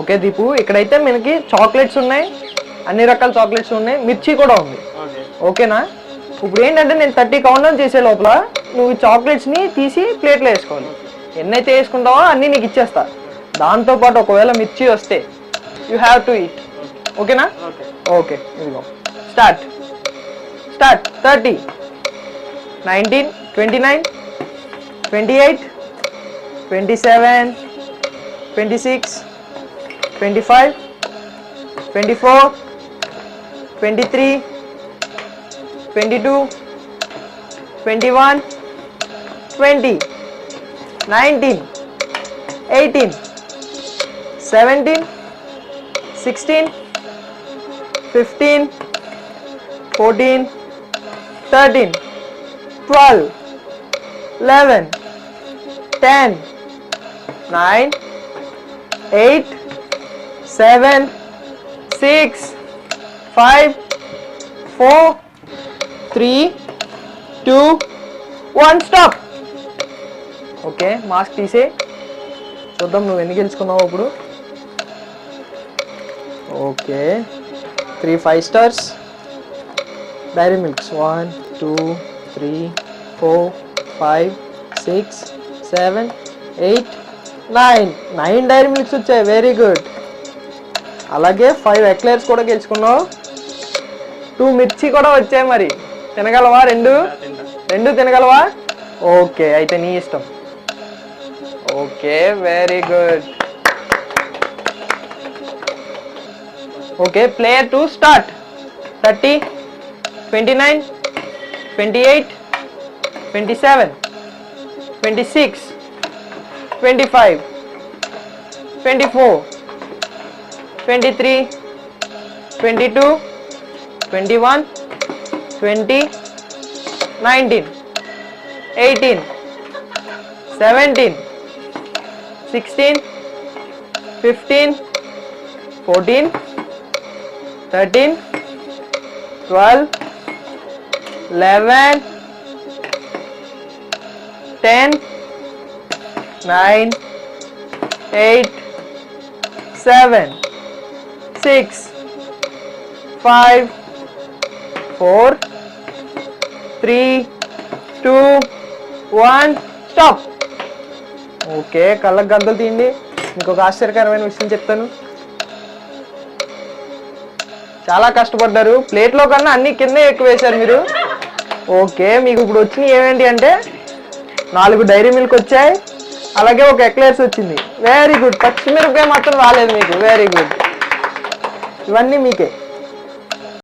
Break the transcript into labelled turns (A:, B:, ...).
A: Okay Deepu, ఇక్కడైతే మనకి chocolates ఉన్నాయి, అన్ని రకాల చాక్లెట్స్ ఉన్నాయి, మిర్చి కూడా ఉంది. ఓకేనా? ఇప్పుడు ఏంటంటే నేను 30 కౌంట్ డౌన్ చేసే లోపల నువ్వు ఈ చాక్లెట్స్ని తీసి ప్లేట్లో వేసుకోవాలి. ఎన్నైతే వేసుకుంటావో అన్నీ నీకు ఇచ్చేస్తా. దాంతోపాటు ఒకవేళ మిర్చి వస్తే యూ హ్యావ్ టు ఈట్. ఓకేనా? ఓకే, ఇదిగో స్టార్ట్. 30, 19, 29, 28, 27, 26, 25, 24, 23, 22, 21, 20, 19, 18, 17, 16, 15, 14, 13, 12, 11, 10, 9, 8, 7, 6, 5, 4, 3, 2, 1, స్టాప్. ఓకే, మాస్క్ తీసే చూద్దాం నువ్వు ఎన్ని గెలుచుకున్నావు ఇప్పుడు. Okay, 3 5 stars. Dairy Milks 1 2 3 4 5 6 7 8 9 Dairy Milks వచ్చాయి. Very good. అలాగే 5 ఎక్లైర్స్ కూడా గెలుచుకున్నావు. 2 మిర్చి కూడా వచ్చాయి. మరి తినగలవా? రెండు తినగలవా? ఓకే, అయితే నీ ఇష్టం. Okay, very good. Okay, player 2 start. 30, 29, 28, 27, 26, 25, 24, 23, 22, 21, 20, 19, 18, 17, 16, 15, 14, 13, 12, 11, 10, 9, 8, 7, 6, 5, 4, 3, 2, 1, stop. Okay, కళ్ళకు గంతులు తీయండి. ఇంకొక ఆశ్చర్యకరమైన విషయం చెప్తాను. చాలా కష్టపడ్డారు. ప్లేట్లో కన్నా అన్ని కింద ఎక్కువ వేశారు మీరు. ఓకే, మీకు ఇప్పుడు వచ్చినాయి ఏమేంటి అంటే 4 డైరీ మిల్క్ వచ్చాయి, అలాగే ఒక ఎక్లైర్స్ వచ్చింది. Very good. పచ్చిమిరపకాయ మాత్రం రాలేదు మీకు. Very good. ఇవన్నీ మీకే.